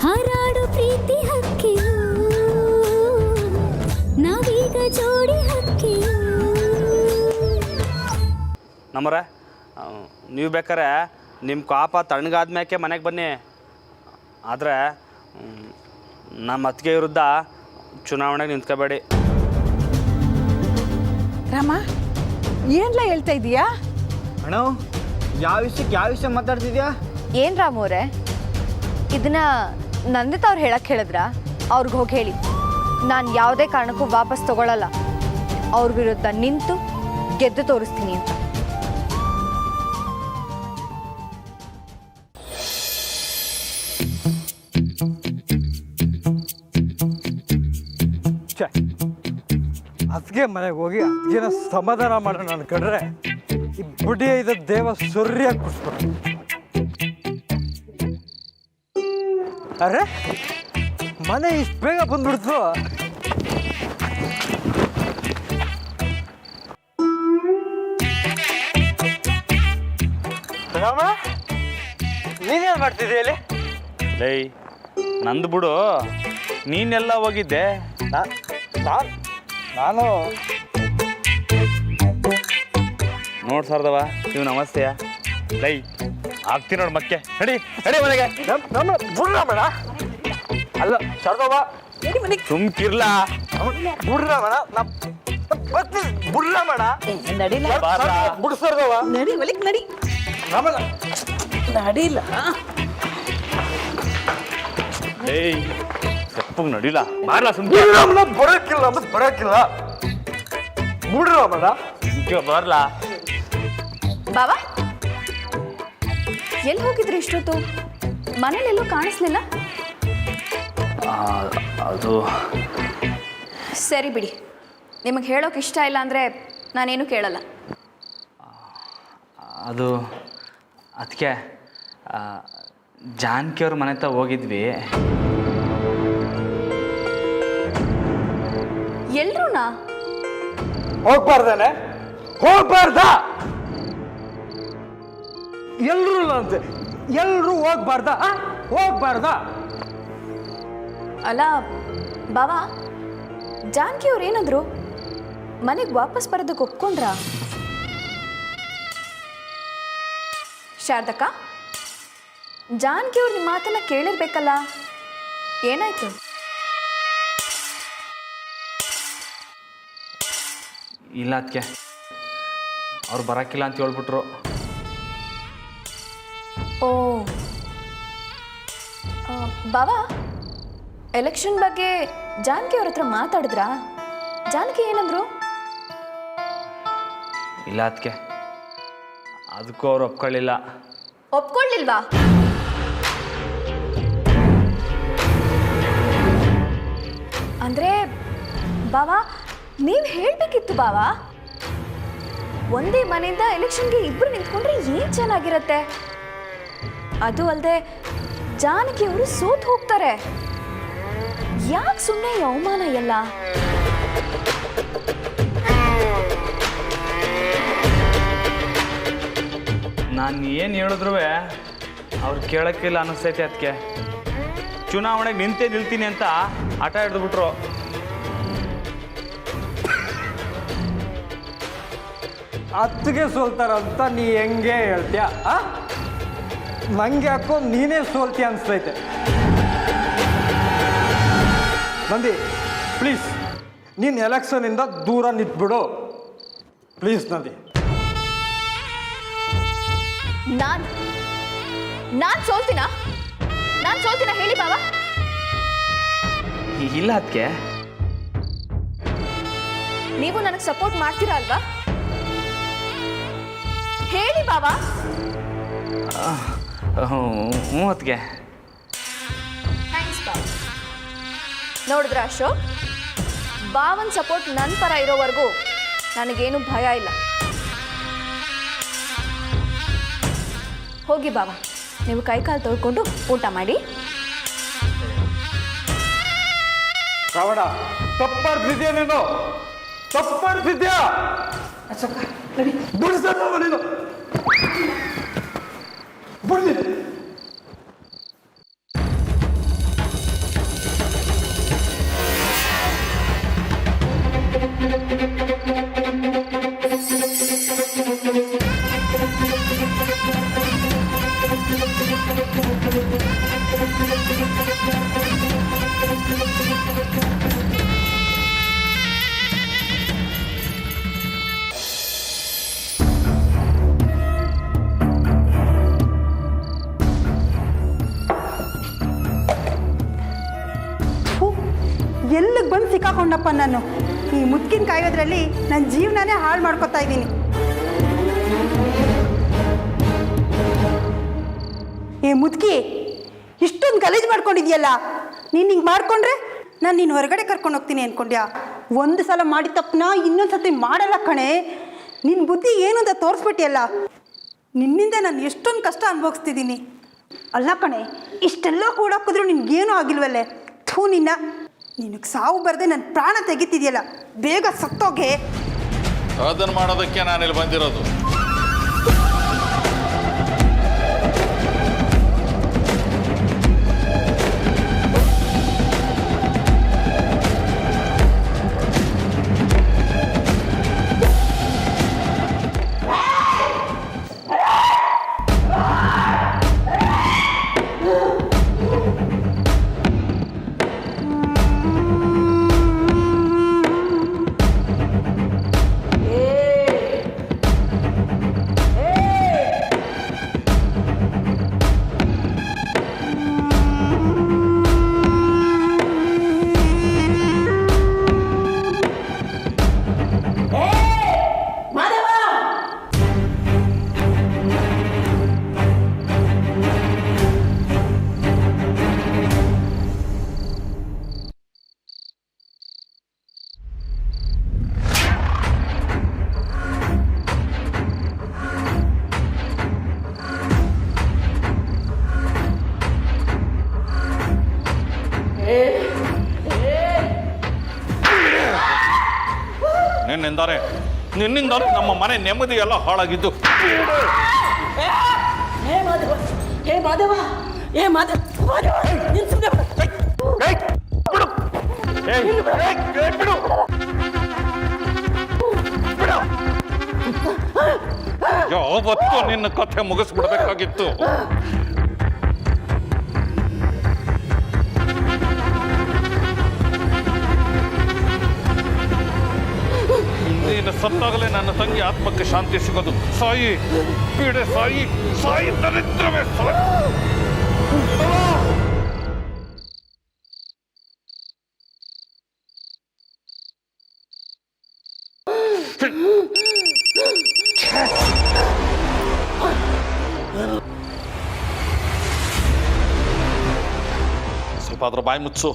ಹಾರಾಡು ಪ್ರೀತಿ ಹಕ್ಕಿಯು ನಾವೀಗ ಜೋಡಿ ಹಕ್ಕಿಯು. ನಮ್ಮರ ನೀವು ಬೇಕಾರೆ ನಿಮ್ಮ ಕಾಪ ತಣ್ಣಗಾದ್ಮೇಕೆ ಮನೆಗೆ ಬನ್ನಿ. ಆದರೆ ನಮ್ಮ ಅತ್ತಿಗೆ ವಿರುದ್ಧ ಚುನಾವಣೆಗೆ ನಿಂತ್ಕೋಬೇಡಿ. ರಾಮ ಏನ್ಲ ಹೇಳ್ತಾ ಇದೀಯಾ? ಅಣ್ಣ ಯಾವ ವಿಷಯ ಮಾತಾಡ್ತಿದ್ಯಾ? ಏನು ರಾಮೋರೆ, ಇದನ್ನ ನಂದಿತ ಅವ್ರು ಹೇಳಕ್ಕೆ ಹೇಳಿದ್ರ? ಅವ್ರಿಗೆ ಹೋಗಿ ಹೇಳಿ ನಾನು ಯಾವುದೇ ಕಾರಣಕ್ಕೂ ವಾಪಸ್ ತಗೊಳ್ಳಲ್ಲ, ಅವ್ರ ವಿರುದ್ಧ ನಿಂತು ಗೆದ್ದು ತೋರಿಸ್ತೀನಿ ಅಂತ. ಅದಕ್ಕೆ ಮನೆಗೆ ಹೋಗಿ ಅದಕ್ಕೇನ ಸಮಾಧಾನ ಮಾಡೋಣ ಅನ್ಕೊಂಡ್ರೆ ಈ ಬುಡಿ ಐದ ದೇವ ಸೊರ್ರಿಯಾಗಿ ಕುಡಿಸ್ಬಿಟ್ಟು. ಅರೆ ಮನೆ ಇಷ್ಟು ಬೇಗ ಬಂದ್ಬಿಡ್ತು. ರಾಮ ನೀನೇನು ಮಾಡ್ತಿದ್ದೀಯ ಇಲ್ಲಿ? ಲೈ ನಂದು ಬಿಡು, ನೀನೆಲ್ಲ ಹೋಗಿದ್ದೆ? ನಾನು ನೋಡ್ ಸರ್ದವ ನೀವು ನಮಸ್ತೆಯ. ಲೈ ಆಗ್ತೀನಿ ನೋಡಿ ಮಕ್ಕೆ. ನಡಿ ನಡಿ ಮನೆಗೆ. ಬಿಡ್ರಾಮಣ ಅಲ್ಲ ಸರ್ದವ ಸುಮ್ಕಿರ್ಲ. ಬಿಡ್ರಾಮಣ ಬಿಡ್ರಾಮಣ ಬಿಡ್ ಸರ್ದವ ನಡಿ ಒಲಿಕ್ ನಡಿ. ರಾಮಣ ನಡಿಲ್ಲ. ಏಯ್ ಸಪ್ಪಗೆ ನಡಿಲ್ಲ ಬಾರ್ಲ. ಸುಮ್ಕೆ ಬರೋಕ್ಕಿಲ್ಲ ಮತ್ತೆ ಬರೋಕ್ಕಿಲ್ಲ. ಬಿಡ್ರಾಮಣ ಬಾರ್ಲ. ಬಾವಾ ಎಲ್ಲಿ ಹೋಗಿದ್ರಿ ಇಷ್ಟೊತ್ತು? ಮನೇಲೆಲ್ಲೂ ಕಾಣಿಸ್ಲಿಲ್ಲ. ಅದು ಸರಿ ಬಿಡಿ, ನಿಮಗೆ ಹೇಳೋಕೆ ಇಷ್ಟ ಇಲ್ಲ ಅಂದರೆ ನಾನೇನು ಕೇಳಲ್ಲ. ಅದು ಅದಕ್ಕೆ ಜಾನಕಿ ಅವ್ರ ಮನೆ ಹತ್ರ ಹೋಗಿದ್ವಿ. ಎಲ್ರೂನಾ? ಹೋಗ್ಬಾರ್ದಾನೆ ಹೋಗ್ಬಾರ್ದ? ಎಲ್ರು ಅಂತೆ ಎಲ್ರು ಹೋಗ್ಬಾರ್ದ? ಹೋಗ್ಬಾರ್ದ? ಅಲ್ಲ ಬಾವಾ, ಜಾನಕಿ ಅವ್ರು ಏನಂದ್ರು? ಮನೆಗೆ ವಾಪಸ್ ಬರೋದಕ್ಕೆ ಒಪ್ಕೊಂಡ್ರ? ಶಾರದಕ್ಕ, ಜಾನಕಿ ಅವ್ರ ನಿಮ್ಮ ಮಾತನ್ನ ಕೇಳಿರ್ಬೇಕಲ್ಲ, ಏನಾಯ್ತು? ಇಲ್ಲ ಅದಕ್ಕೆ ಅವ್ರು ಬರೋಕ್ಕಿಲ್ಲ ಅಂತ ಹೇಳ್ಬಿಟ್ರು. ಓ ಬಾವಾ, ಎಲೆಕ್ಷನ್ ಬಗ್ಗೆ ಜಾನಕಿ ಅವ್ರ ಹತ್ರ ಮಾತಾಡಿದ್ರಾ? ಜಾನಕಿ ಏನಂದ್ರು? ಇಲ್ಲ ಅದಕ್ಕೆ ಅದಕ್ಕೂ ಅವ್ರು ಒಪ್ಕೊಳ್ಳಿಲ್ಲ. ಒಪ್ಕೊಳ್ಳಿಲ್ವಾ? ಅಂದ್ರೆ ಬಾವಾ ನೀವು ಹೇಳಬೇಕಿತ್ತು ಬಾವಾ, ಒಂದೇ ಮನೆಯಿಂದ ಎಲೆಕ್ಷನ್ಗೆ ಇಬ್ಬರು ನಿಂತ್ಕೊಂಡ್ರೆ ಏನು ಚೆನ್ನಾಗಿರತ್ತೆ. ಅದು ಅಲ್ಲದೆ ಜಾನಕಿ ಅವರು ಸೋತು ಹೋಗ್ತಾರೆ. ಯಾಕೆ ಸುಮ್ಮನೆ ಈ ಅವಮಾನ ಎಲ್ಲ? ನಾನು ಏನು ಹೇಳಿದ್ರು ಅವ್ರು ಕೇಳೋಕ್ಕಿಲ್ಲ ಅನ್ನಿಸ್ತೈತೆ. ಅದಕ್ಕೆ ಚುನಾವಣೆಗೆ ನಿಲ್ತೀನಿ ಅಂತ ಆಟ ಹಿಡಿದ್ಬಿಟ್ರು. ಅತ್ತಿಗೆ ಸೋಲ್ತಾರಂತ ನೀ ಹೆಂಗೆ ಹೇಳ್ತೀಯ? ನಂಗೆ ಯಾಕೋ ನೀನೇ ಸೋಲ್ತೀಯ ಅನ್ಸ್ತೈತೆ. ನಂದಿ ಪ್ಲೀಸ್ ನೀನು ಎಲೆಕ್ಷನಿಂದ ದೂರ ನಿಂತ್ಬಿಡು ಪ್ಲೀಸ್. ನಂದಿ ನಾನು ಸೋಲ್ತೀನಾ ಹೇಳಿ ಬಾವಾ. ಇಲ್ಲ ಅದಕ್ಕೆ ನೀವು ನನಗೆ ಸಪೋರ್ಟ್ ಮಾಡ್ತೀರಾ ಅಲ್ವಾ? ಹೇಳಿ ಬಾವಾ. ಹ್ಞೂ ಅದಕ್ಕೆ. ಥ್ಯಾಂಕ್ಸ್ ಬಾವಾ. ನೋಡಿದ್ರ ಅಶೋಕ್, ಬಾವನ್ ಸಪೋರ್ಟ್ ನನ್ನ ಪರ ಇರೋವರೆಗೂ ನನಗೇನು ಭಯ ಇಲ್ಲ. ಹೋಗಿ ಬಾವಾ, ನೀವು ಕೈಕಾಲು ತೊಳ್ಕೊಂಡು ಊಟ ಮಾಡಿ. ರಾವಣ ತಪ್ಪಾಡ್ತಿದ್ಯಾ ನೀನು? ತಪ್ಪಾಡ್ತಿದ್ಯಾ? ಬಿಡಿಸಲ್ಲ ನೀನು ಬಿಡ್ಲಿ. ಎಲ್ಲಿಗೆ ಬಂದು ಸಿಕ್ಕಾಕೊಂಡಪ್ಪ ನಾನು. ಈ ಮುದ್ಕಿನ ಕಾಯೋದ್ರಲ್ಲಿ ನನ್ನ ಜೀವನನೇ ಹಾಳು ಮಾಡ್ಕೊತಾ ಇದ್ದೀನಿ. ಏ ಮುದ್ಕಿ, ಇಷ್ಟೊಂದು ಗಲೀಜು ಮಾಡ್ಕೊಂಡಿದ್ಯಲ್ಲ. ನೀನು ಹಿಂಗೆ ಮಾಡ್ಕೊಂಡ್ರೆ ನಾನು ನೀನು ಹೊರಗಡೆ ಕರ್ಕೊಂಡು ಹೋಗ್ತೀನಿ ಅಂದ್ಕೊಂಡ್ಯಾ? ಒಂದು ಸಲ ಮಾಡಿದ ತಪ್ಪನ ಇನ್ನೊಂದು ಸತಿ ಮಾಡಲ್ಲ ಕಣೆ. ನಿನ್ನ ಬುದ್ಧಿ ಏನು ಅಂತ ತೋರಿಸ್ಬಿಟ್ಟಿಯಲ್ಲ. ನಿನ್ನಿಂದ ನಾನು ಎಷ್ಟೊಂದು ಕಷ್ಟ ಅನುಭವಿಸ್ತಿದ್ದೀನಿ. ಅಲ್ಲ ಕಣೆ, ಇಷ್ಟೆಲ್ಲ ಕೂಡಾಕಿದ್ರು ನಿನ್ಗೇನೂ ಆಗಿಲ್ವಲ್ಲೇ. ಥೂ, ನಿನಗೆ ಸಾವು ಬರದೆ ನನ್ನ ಪ್ರಾಣ ತೆಗಿತಿದೆಯಲ್ಲ. ಬೇಗ ಸತ್ತೋಗೆ. ಅದನ್ನು ಮಾಡೋದಕ್ಕೆ ನಾನಿಲ್ಲಿ ಬಂದಿರೋದು. ನಿನ್ನಿಂದಾನೆ ನಮ್ಮ ಮನೆ ನೆಮ್ಮದಿ ಎಲ್ಲ ಹಾಳಾಗಿದ್ದು. ಯಾವತ್ತೂ ನಿನ್ನ ಕಥೆ ಮುಗಿಸ್ಬಿಡ್ಬೇಕಾಗಿತ್ತು. ನೀನು ಸತ್ತಾಗಲೇ ನನ್ನ ತಂಗಿ ಆತ್ಮಕ್ಕೆ ಶಾಂತಿ ಸಿಗೋದು. ಸಾಯಿ ಪೀಡೆ, ಸಾಯಿ ಸಾಯಿ ದರಿದ್ರವೇ ಸಾಯಿ. ಸ್ವಲ್ಪ ಅದ್ರ ಬಾಯಿ ಮುಚ್ಚು.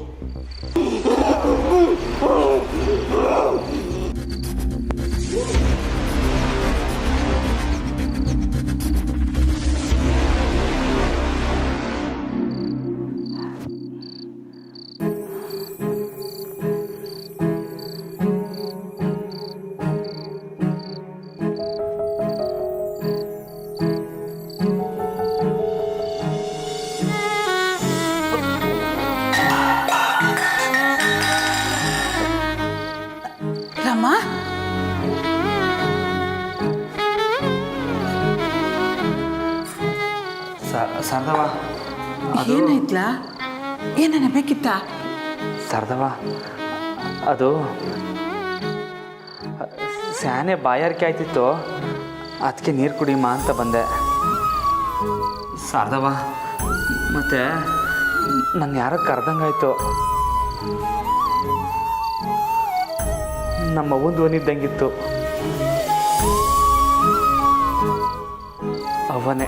ರಮ್ಮ, ಶಾರದವ್ವ, ಏನಾಯ್ತಲ್ಲ? ಏನನ್ನ ಬೇಕಿತ್ತ? ಶಾರದವ್ವ, ಅದು ಸ್ಯಾನೆ ಬಾಯಾರಿಕೆ ಆಯ್ತಿತ್ತು, ಅದಕ್ಕೆ ನೀರು ಕುಡಿಯಮ್ಮ ಅಂತ ಬಂದೆ. ಶಾರದವ್ವ, ಮತ್ತೆ ನನ್ನ ಯಾರೋ ಕರೆದಂಗಾಯ್ತು. ನಮ್ಮ ಅವ್ವನ ಧ್ವನಿದ್ದಂಗಿತ್ತು. ಅವ್ವನೇ,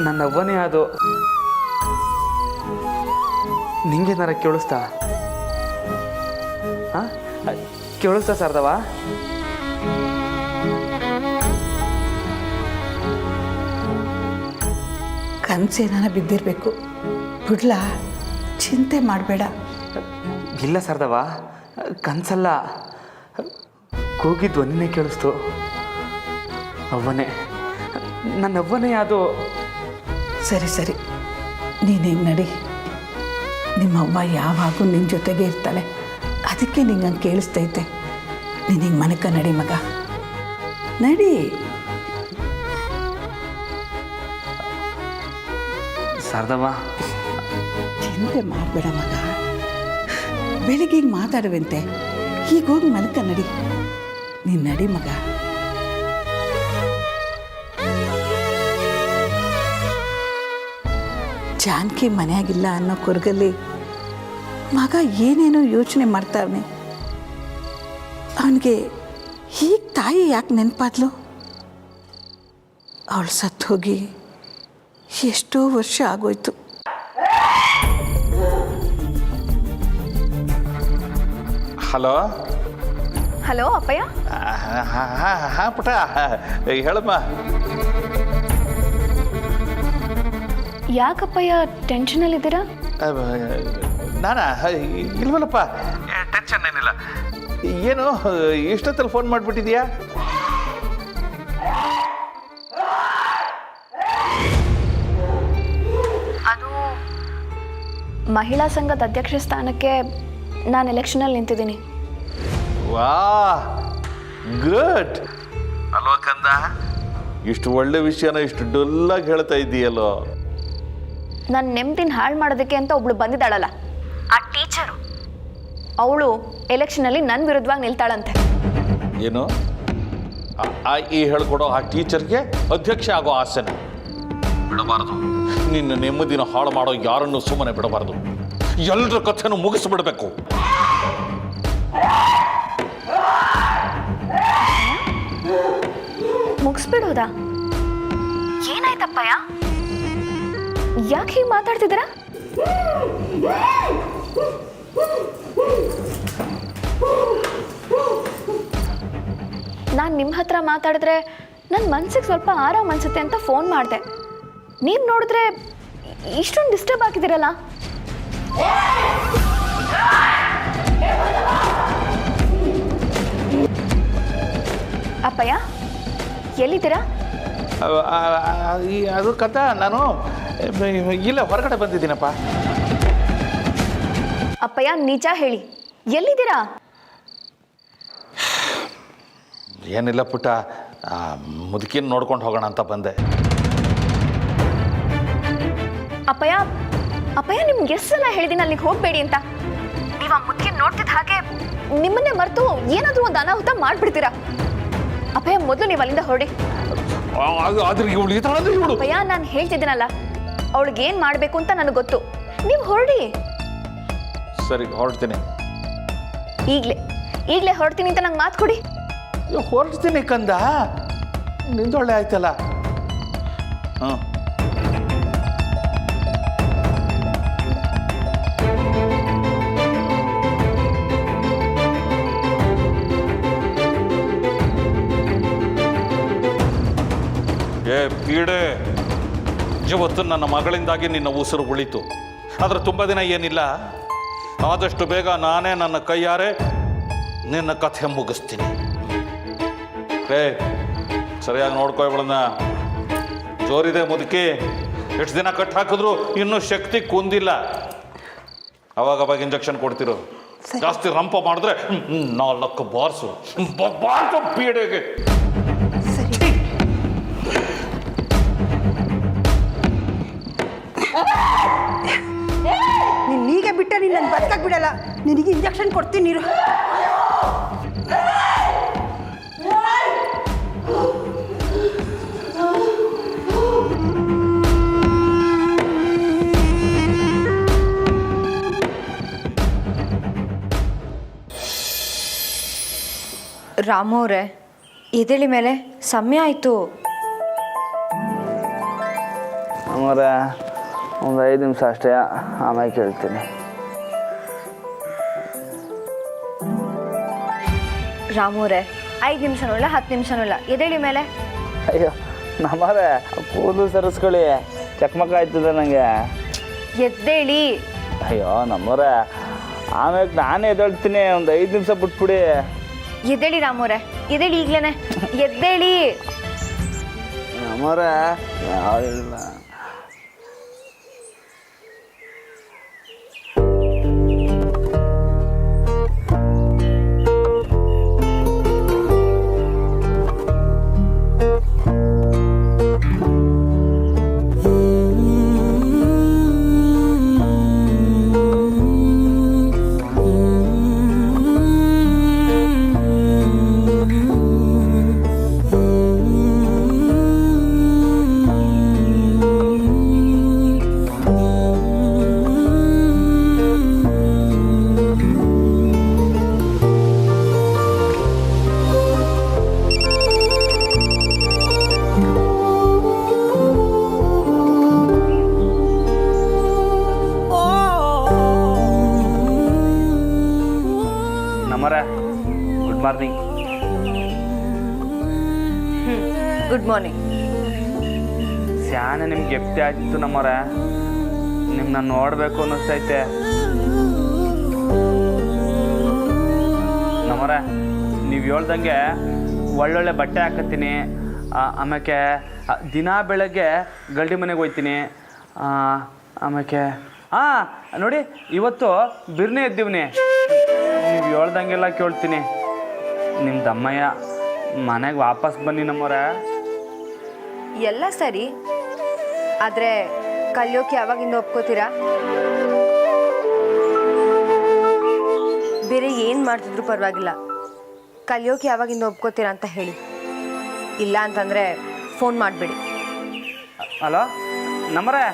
ನನ್ನ ಅವ್ವನೇ ಅದು. ನಿಂಗೇನಾರ ಕೇಳಿಸ್ತಾ? ಹಾಂ, ಕೇಳಿಸ್ತಾ ಶಾರದವ್ವ? ಕನಸೇನಾರ ಬಿದ್ದಿರಬೇಕು. ಬಿಡ್ಲಾ? ಚಿಂತೆ ಮಾಡಬೇಡ. ಇಲ್ಲ ಶಾರದವ್ವ, ಕನಸಲ್ಲ, ಕೂಗಿ ಧ್ವನಿನೇ ಕೇಳಿಸ್ತು. ಅವ್ವನೇ, ನನ್ನ ಅವ್ವನೇ ಅದು. ಸರಿ ಸರಿ, ನೀನೇನು ನಡಿ. ನಿಮ್ಮವ್ವ ಯಾವಾಗೂ ನಿನ್ನ ಜೊತೆಗೆ ಇರ್ತಾಳೆ, ಅದಕ್ಕೆ ನಿಂಗೆ ಹಂಗೆ ಕೇಳಿಸ್ತೈತೆ. ನೀನು ಮನೆಕ ನಡಿ ಮಗ, ನಡಿ. ಶಾರದವ್ವ, ಚಿಂತೆ ಮಾಡಬೇಡ ಮಗ. ಬೆಳಿಗ್ಗೆ ಈಗ ಮಾತಾಡುವಂತೆ, ಈಗ ಹೋಗಿ ಮನೆಕ ನಡಿ. ನೀನು ನಡಿ ಮಗ. ಜಾನಕಿ ಮನೆಯಾಗಿಲ್ಲ ಅನ್ನೋ ಕೊರಗಲ್ಲಿ ಮಗ ಏನೇನೋ ಯೋಚನೆ ಮಾಡ್ತಾವನೆ. ಅವನಿಗೆ ಹೀಗೆ ತಾಯಿ ಯಾಕೆ ನೆನಪಾದ್ಲು? ಅವಳು ಸತ್ತು ಹೋಗಿ ಎಷ್ಟೋ ವರ್ಷ ಆಗೋಯ್ತು. ಹಲೋ ಹಲೋ ಅಪ್ಪಯ್ಯ. ಹಾಂ ಪುಟ ಹೇಳಮ್ಮ. ಯಾಕಪ್ಪಯ್ಯ ಟೆನ್ಷನಲ್ಲಿದ್ದೀರಾ? ನಾನಾ ಇಲ್ವಲ್ಲಪ್ಪ, ಟೆನ್ಷನ್ ಏನಿಲ್ಲ. ಏನು ಇಷ್ಟೊತ್ತಲ್ಲಿ ಫೋನ್ ಮಾಡಿಬಿಟ್ಟಿದ್ಯಾ? ಅದು ಮಹಿಳಾ ಸಂಘದ ಅಧ್ಯಕ್ಷ ಸ್ಥಾನಕ್ಕೆ ನಾನು ಎಲೆಕ್ಷನಲ್ಲಿ ನಿಂತಿದ್ದೀನಿ. ವಾ ಗುಡ್ ಅಲ್ವಾ ಕಂದ? ಇಷ್ಟು ಒಳ್ಳೆ ವಿಷಯನ ಇಷ್ಟು ಡೊಲ್ಲಾಗಿ ಹೇಳ್ತಾ ಇದ್ದೀಯಲ್ಲೋ. ನನ್ನ ನೆಮ್ಮದಿನ ಹಾಳು ಮಾಡೋದಕ್ಕೆ ಅಂತ ಒಬ್ಳು ಬಂದಿದ್ದಾಳಲ್ಲ, ಆ ಟೀಚರು, ಅವಳು ಎಲೆಕ್ಷನಲ್ಲಿ ನನ್ನ ವಿರುದ್ಧವಾಗಿ ನಿಲ್ತಾಳಂತೆ. ಏನು ಈ ಹೇಳ್ಕೊಡೋ ಆ ಟೀಚರ್ಗೆ ಅಧ್ಯಕ್ಷ ಆಗೋ ಆಸೆನ ಬಿಡಬಾರದು. ನಿನ್ನ ನೆಮ್ಮದಿನ ಹಾಳು ಮಾಡೋ ಯಾರನ್ನು ಸುಮ್ಮನೆ ಬಿಡಬಾರದು. ಎಲ್ಲರ ಕಥೆನೂ ಮುಗಿಸ್ಬಿಡ್ಬೇಕು. ಮುಗಿಸ್ಬಿಡೋದಾ? ಏನಾಯ್ತಪ್ಪಯ್ಯ? ಯಾಕೆ ಹೀಗೆ ಮಾತಾಡ್ತಿದ್ದೀರಾ? ನಾನು ನಿಮ್ಮ ಹತ್ರ ಮಾತಾಡಿದ್ರೆ ನನ್ನ ಮನ್ಸಿಗೆ ಸ್ವಲ್ಪ ಆರಾಮ್ ಅನ್ಸುತ್ತೆ ಅಂತ ಫೋನ್ ಮಾಡಿದೆ. ನೀವು ನೋಡಿದ್ರೆ ಇಷ್ಟೊಂದು ಡಿಸ್ಟರ್ಬ್ ಆಗಿದ್ದೀರಲ್ಲ. ಅಪ್ಪಯ್ಯ ಎಲ್ಲಿದ್ದೀರಾ? ಅದು ಕಥಾ ನಾನು ಇಲ್ಲ ಹೊರಗಡೆ ಬಂದಿದ್ದೀನಪ್ಪ. ಅಪ್ಪಯ್ಯ ನಿಜ ಹೇಳಿ, ಎಲ್ಲಿದ್ದೀರಾ? ಏನಿಲ್ಲ ಪುಟ್ಟ, ಮುದುಕಿನ ನೋಡ್ಕೊಂಡು ಹೋಗೋಣ ಅಂತ ಬಂದೆ. ಅಪ್ಪಯ್ಯ ಅಪ್ಪಯ್ಯ ನಿಮ್ಗೆ ಎಷ್ಟು ಸಲ ಹೇಳಿದ್ದೀನಿ ಅಲ್ಲಿಗೆ ಹೋಗಬೇಡಿ ಅಂತ. ನೀವು ಆ ಮುದುಕಿನ ನೋಡ್ತಿದ್ದ ಹಾಗೆ ನಿಮ್ಮನ್ನೇ ಮರೆತು ಏನಾದರೂ ಒಂದು ಅನಾಹುತ ಮಾಡಿಬಿಡ್ತೀರಾ. ಅಪ್ಪಯ್ಯ ಮೊದಲು ನೀವು ಅಲ್ಲಿಂದ ಹೊರಡಿ. ಅಪ್ಪಯ್ಯ ನಾನು ಹೇಳ್ತಿದ್ದೀನಲ್ಲ, ಅವಳಿಗೆ ಏನು ಮಾಡಬೇಕು ಅಂತ ನನಗೆ ಗೊತ್ತು. ನೀವು ಹೊರಡಿ. ಸರಿ ಹೊರಡ್ತೀನಿ. ಈಗಲೇ ಹೊರಡ್ತೀನಿ ಅಂತ ನಂಗೆ ಮಾತು ಕೊಡಿ. ಹೊರಡ್ತೀನಿ ಕಂದ, ನಿಂದೊಳ್ಳೆ ಆಯ್ತಲ್ಲ. ಹಾಂ ಏ ಪೀಡೆ, ಇವತ್ತು ನನ್ನ ಮಗಳಿಂದಾಗಿ ನಿನ್ನ ಉಸಿರು ಉಳಿತು. ಆದರೆ ತುಂಬ ದಿನ ಏನಿಲ್ಲ, ಆದಷ್ಟು ಬೇಗ ನಾನೇ ನನ್ನ ಕೈಯಾರೆ ನಿನ್ನ ಕಥೆ ಮುಗಿಸ್ತೀನಿ. ಏ ಸರಿಯಾಗಿ ನೋಡ್ಕೋ ಇವಳನ್ನ. ಜೋರಿದೆ ಮುದುಕಿ, ಎಷ್ಟು ದಿನ ಕಟ್ ಹಾಕಿದ್ರು ಇನ್ನೂ ಶಕ್ತಿ ಕುಂದಿಲ್ಲ. ಅವಾಗ ಇಂಜೆಕ್ಷನ್ ಕೊಡ್ತಿರು. ಜಾಸ್ತಿ ರಂಪ ಮಾಡಿದ್ರೆ 4 ಬಾರ್ಸು ಪೀಡೆಗೆ. ನೀನೀಗ ಬಿಟ್ಟ ನೀನು ನನ್ನ ಬದುಕಕ್ಕೆ ಬಿಡಲ್ಲ. ನಿನಗೆ ಇಂಜೆಕ್ಷನ್ ಕೊಡ್ತೀನಿ ನೀರು. ರಾಮು ಅವರೇ, ಎದ್ದೇಳಿ ಮೇಲೆ ಸಮಯ ಆಯಿತು. ಅಮ್ಮರೇ ಒಂದು 5 ನಿಮಿಷ ಅಷ್ಟೇ, ಆಮೇಲೆ ಕೇಳ್ತೀನಿ. ರಾಮು ಅವರೇ, 5 ನಿಮಿಷನೂ ಇಲ್ಲ 10 ನಿಮಿಷನೂ ಇಲ್ಲ, ಎದ್ದೇಳಿ ಮೇಲೆ. ಅಯ್ಯೋ ನಮ್ಮರೇ, ಕೂದಲು ಸರಿಸ್ಕೊಳ್ಳಿ, ಚಕ್ಮಕ ಆಯ್ತದೆ ನನಗೆ. ಎದ್ದೇಳಿ. ಅಯ್ಯೋ ನಮ್ಮರೇ, ಆಮೇಲೆ ನಾನೇ ಎದ್ದೇಳ್ತೀನಿ, ಒಂದು 5 ನಿಮಿಷ ಬಿಟ್ಬಿಡಿ. ಎದ್ದೇಳಿ ರಾಮು ಅವರೇ, ಎದ್ದೇಳಿ ಈಗಲೇ, ಎದ್ದೇಳಿ. ನಮ್ಮರೇ ಯಾವಿಲ್ಲ. ನಮ್ಮರೆ ಗುಡ್ ಮಾರ್ನಿಂಗ್. Good morning. ಸ್ಯಾನೆ ನಿಮ್ಗೆ ಎಪ್ತಿ ಆಯ್ತು ನಮ್ಮರೆ, ನಿಮ್ಮನ್ನ ನೋಡಬೇಕು ಅನ್ನಿಸ್ತೈತೆ. ನಮ್ಮರೆ ನೀವು ಹೇಳ್ದಂಗೆ ಒಳ್ಳೊಳ್ಳೆ ಬಟ್ಟೆ ಹಾಕತ್ತೀನಿ, ಆಮೇಲೆ ದಿನ ಬೆಳಗ್ಗೆ ಗಲ್ಡಿ ಮನೆಗೆ ಹೋಗ್ತೀನಿ. ಆಮೇಲೆ ನೋಡಿ ಇವತ್ತು ಬಿರ್ನೆ ಎದ್ದೀವ್ನಿ, ನೀವು ಹೇಳ್ದಂಗೆಲ್ಲ ಕೇಳ್ತೀನಿ. ನಿಮ್ಮ ದಮ್ಮಯ್ಯ ಮನೆಗೆ ವಾಪಸ್ ಬನ್ನಿ ನಮ್ಮರೆ. ಎಲ್ಲ ಸರಿ, ಆದರೆ ಕಲಿಯೋಕೆ ಯಾವಾಗಿಂದ ಒಪ್ಕೋತೀರಾ? ಬೇರೆ ಏನು ಮಾಡ್ತಿದ್ರು ಪರವಾಗಿಲ್ಲ, ಕಲಿಯೋಕೆ ಯಾವಾಗಿಂದ ಒಪ್ಕೋತೀರಾ ಅಂತ ಹೇಳಿ. ಇಲ್ಲ ಅಂತಂದರೆ ಫೋನ್ ಮಾಡಿಬಿಡಿ. ಹಲೋ ನಮ್ಮರೆ,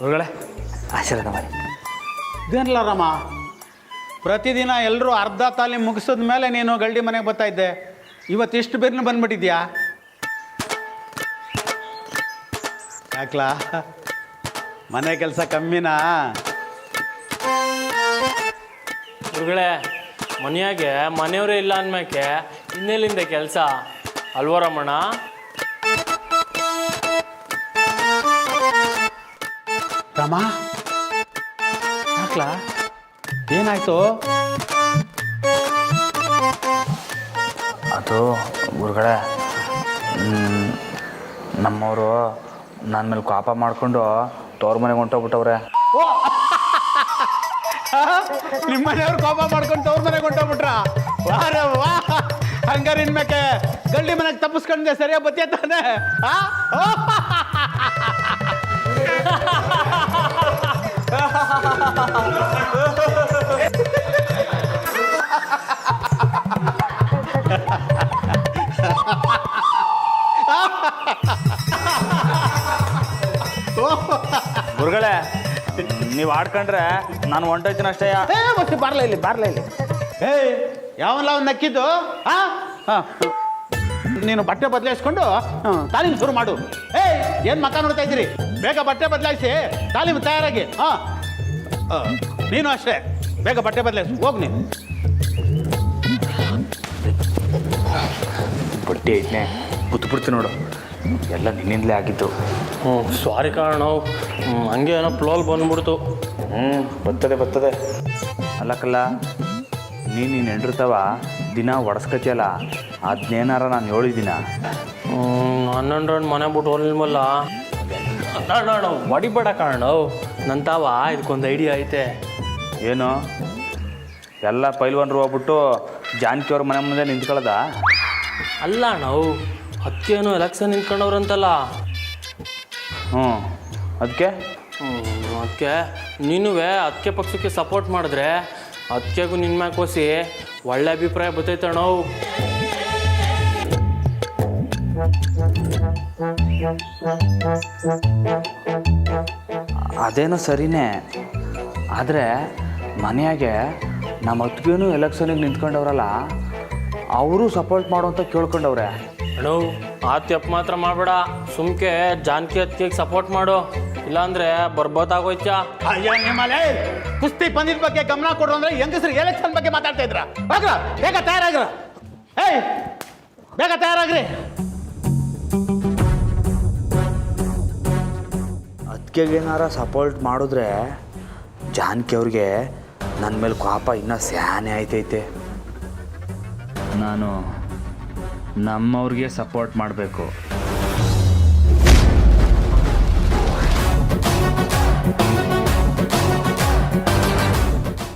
ಗುರುಗಳೇ ಆಶೀರ್ವಾದ ಮಾಡಿ. ಇದೇನಲ್ಲ ರಾಮ, ಪ್ರತಿದಿನ ಎಲ್ಲರೂ ಅರ್ಧ ತಾಲೀಮ್ ಮುಗಿಸಿದ ಮೇಲೆ ನೀನು ಗಲ್ಡಿ ಮನೆಗೆ ಬರ್ತಾ ಇದ್ದೆ, ಇವತ್ತು ಇಷ್ಟು ಬೇರ್ನು ಬಂದ್ಬಿಟ್ಟಿದ್ಯಾ? ಯಾಕ್ಲಾ ಮನೆ ಕೆಲಸ ಕಮ್ಮಿನಾ? ಗುರುಗಳೇ, ಮನೆಯಾಗೆ ಮನೆಯವರೇ ಇಲ್ಲ ಅಂದ್ಮ್ಯಾಕೆ ಇನ್ನೆಲ್ಲಿಂದ ಕೆಲಸ ಅಲ್ವ ರಮಣ? ರಾಮ ಯಾಕ್ಲಾ ಏನಾಯ್ತು? ಅದು ಗುರುಗಳೇ, ನಮ್ಮವರು ನನ್ನ ಮೇಲೆ ಕೋಪ ಮಾಡಿಕೊಂಡು ತವ್ರ ಮನೆಗೆ ಹೊಂಟೋಗ್ಬಿಟ್ಟವ್ರೆ. ನಿಮ್ಮ ಮನೆಯವ್ರು ಕೋಪ ಮಾಡ್ಕೊಂಡು ತವ್ರ ಮನೆಗೆ ಹೊಂಟೋಗ್ಬಿಟ್ರ? ವಾರ ವಾ, ಹಂಗಾರೆ ಇನ್ಮೇಕೆ ಗಲ್ಡಿ ಮನೆಗೆ ತಪ್ಪಿಸ್ಕೊಂಡೆ ಸರಿಯಾಗಿ ಬತ್ತಿಯ ತಾನೆ? ಗುರುಗಳೇ, ನೀವು ಆಡ್ಕೊಂಡ್ರೆ ನಾನು ಹೊಂಟೋಯ್ತೀನಿ ಅಷ್ಟೇ. ಮತ್ತೆ ಬಾರ್ಲ ಇಲ್ಲಿ, ಬಾರ್ಲ ಇಲ್ಲಿ. ಯಾವಲ್ಲ ಅವ್ನು ನಕ್ಕಿದ್ದು? ನೀನು ಬಟ್ಟೆ ಬದಲಾಯಿಸ್ಕೊಂಡು ತಾಲೀಮ್ ಶುರು ಮಾಡು. ಏನು ಮಕ್ಕ ನೋಡ್ತಾ ಇದ್ದೀರಿ? ಬೇಗ ಬಟ್ಟೆ ಬದಲಾಯಿಸಿ ತಾಲೀಮ್ ತಯಾರಾಗಿ. ನೀನು ಅಷ್ಟೇ ಬೇಗ ಬಟ್ಟೆ ಬದಲಾಯಿಸಿ, ಹೋಗಿ ನೀನು. ಬಟ್ಟೆ ಐತನೆ ಬಿಡ್ತೀನಿ ನೋಡು, ಎಲ್ಲ ನಿನ್ನಿಂದಲೇ ಆಗಿತ್ತು. ಸಾರಿ ಕಾರಣ, ಹಂಗೆ ಏನೋ ಫ್ಲೋಲ್ ಬಂದ್ಬಿಡ್ತು. ಬರ್ತದೆ ಅಲ್ಲಕ್ಕಲ್ಲ, ನೀನು ಹೆಂಡ್ರತವ ದಿನ ಒಡಸ್ಕತಿಯಲ್ಲ, ಅದನ್ನೇನಾರ ನಾನು ಹೇಳಿದ್ದೀನ? ಹನ್ನೊಂದು ಮನೆ ಬಿಟ್ಟು ಹೋಲ್ಮಲ್ಲ ಅಣ್ಣ, ಹೊಡಿಬೇಡ ಕಾರಣ. ನನ್ನ ತಾವ ಇದಕ್ಕೊಂದು ಐಡಿಯಾ ಐತೆ. ಏನು? ಎಲ್ಲ ಪೈಲ್ವಾನ್ರು ಹೋಗ್ಬಿಟ್ಟು ಜಾನಕಿ ಅವ್ರ ಮನೆ ಮುಂದೆ ನಿಂತ್ಕೊಳ್ಳೋದ? ಅಲ್ಲ ನಾವು ಅದಕ್ಕೇನು ಎಲೆಕ್ಷನ್ ನಿಂತ್ಕೊಂಡವ್ರಂತಲ್ಲ. ಅದಕ್ಕೆ ಅದಕ್ಕೆ ನೀನುವೇ ಅದಕ್ಕೆ ಪಕ್ಷಕ್ಕೆ ಸಪೋರ್ಟ್ ಮಾಡಿದ್ರೆ ಅದಕ್ಕೆಗೂ ನಿನ್ನ ಮ್ಯಾಕೆ ಕೋಸಿ ಒಳ್ಳೆ ಅಭಿಪ್ರಾಯ ಬರ್ತೈತೆ ನಾವು. ಅದೇನೋ ಸರಿನೇ, ಆದರೆ ಮನೆಯಾಗೆ ನಮ್ಮ ಅತ್ತಿಗೇನು ಎಲೆಕ್ಷನಿಗೆ ನಿಂತ್ಕೊಂಡವ್ರಲ್ಲ, ಅವರು ಸಪೋರ್ಟ್ ಮಾಡು ಅಂತ ಕೇಳ್ಕೊಂಡವ್ರೆ. ಅಣ್ಣೋ ಆ ತಪ್ಪು ಮಾತ್ರ ಮಾಡಬೇಡ, ಸುಮ್ಕೆ ಜಾನಕಿ ಅದಕ್ಕೆ ಸಪೋರ್ಟ್ ಮಾಡು, ಇಲ್ಲಾಂದ್ರೆ ಬರ್ಬೋದಾಗೋಯ್ತ. ಅಯ್ಯ ನಿಮ್ಮಲೆ ಕುಸ್ತಿ ಪಂದ್ಯದ ಬಗ್ಗೆ ಗಮನ ಕೊಡು ಅಂದ್ರೆ ಹೆಂಗಸರು ಎಲೆಕ್ಷನ್ ಬಗ್ಗೆ ಮಾತಾಡ್ತಾ ಇದ್ರ? ಬೇಗ ತಯಾರಾಗ್ರ, ಬೇಗ ತಯಾರಾಗ್ರಿ. ಅದಕ್ಕೆಗೇನಾರ ಸಪೋರ್ಟ್ ಮಾಡಿದ್ರೆ ಜಾನಕಿ ಅವ್ರಿಗೆ ನನ್ನ ಮೇಲೆ ಕೋಪ ಇನ್ನೂ ಸ್ಯಾನೆ ಆಯ್ತೈತೆ. ನಾನು ನಮ್ಮವ್ರಿಗೆ ಸಪೋರ್ಟ್ ಮಾಡಬೇಕು.